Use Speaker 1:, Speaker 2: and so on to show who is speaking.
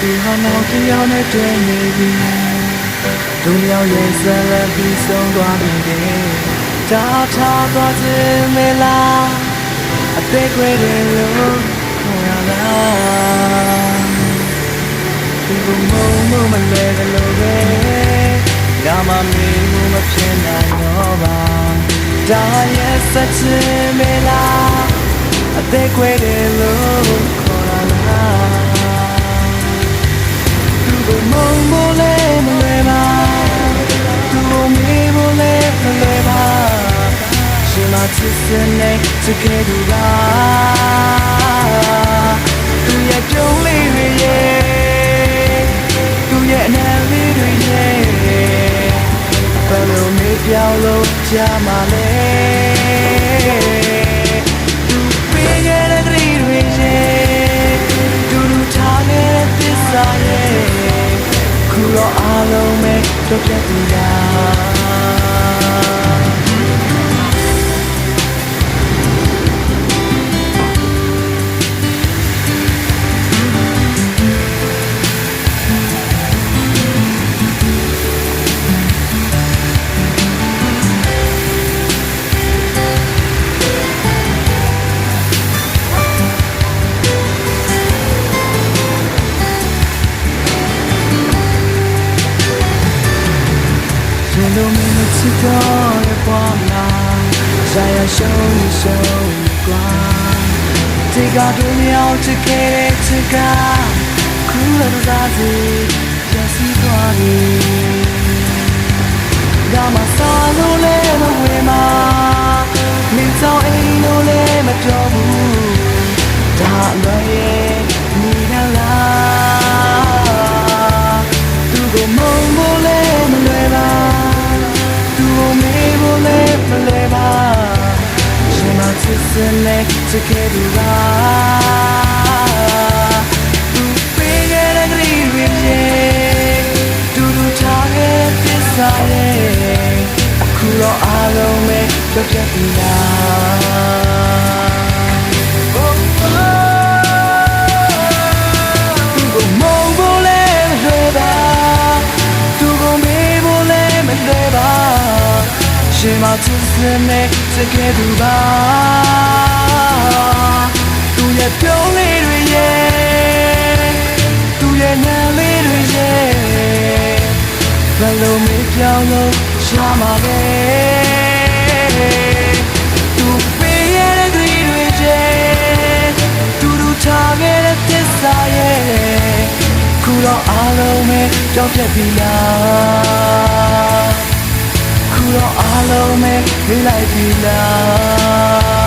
Speaker 1: သူဟာနောက်တစ်ယောက်နဲ့တွေ့နေပြီသူယောက်ရဲ့ဇလံပြီးဆုံးသွားပြီတဲ့တားထားသွားခြင်းမလားအသေးခွဲတယ်လို့ခေါ်ရလားသူကမုံမလဲတယ်လို့ပဲဒါမှမင်းမဖြစ်နိုင်တော့ပါဒါရဲ့စက်ခြင်းမလားအသေးခွဲတယ်လို့ခေါ်ရလားသူကမုံမလဲမလဲပါသူကမေးမလဲမလဲပါရှင်မချစ်စနေတကယ်တူလားသူရဲ့ကြုံလေးတွေရဲ့သူရဲ့အနံလေးတွေရဲ့ဘယ်လိုမေးပြောင်းလို့ကြားမလဲသူပေးခဲ့တဲ့ကလေးတွေရဲ့သူတို့ထားခဲ့တဲ့သစ္စာရဲ့ခုတော့အားလုံးပဲကြောက်ကြပြီလားရှင်တို့မင်းချစ်တော့ရပါမလားဇာယရှုံးကွာဒီကတော့မြောက်ချစ်ခဲ့တဲ့ချစ်ကခုလည်းသာစီပြစီသွားပြီဒါမှစားလို့လည်းမဝေးမှာမင်းကြောင့်အိမ်လို့လည်းမတော်ဘူးဒါလွယ်ရဲ့မိနာလားသူကမုံမိုးလည်းမလွယ်ပါသူ့မေးဖို့လည်းမလဲပါရှင်မချစ်စနေတကယ်တူလားသူပေးခဲ့တဲ့ကလေးတွေရဲ့သူတို့ထားခဲ့တဲ့သစ္စာရဲ့အခုတော့အားလုံးပဲကြောက်ကြပြီလားသူကမုန်းဖို့လည်းမလွယ်ပါသူကမေးဖို့လည်းမလွယ်ပါရှင်မချစ်စနေတကယ်တူပါသူရဲ့ပြုံးလေးတွေရဲ့သူရဲ့နာလေးတွေရဲ့ဘယ်လိုမေးပြောင်းလို့ရှားမှာလဲသူပေးရတဲ့ကလေးတွေရဲ့သူတို့ထားခဲ့တဲ့သစ္စာရဲ့ခုတော့အားလုံးပဲကြောက်ပြတ်ပြီလားခုတော့အားလုံးပဲမေးလိုက်ပြီလား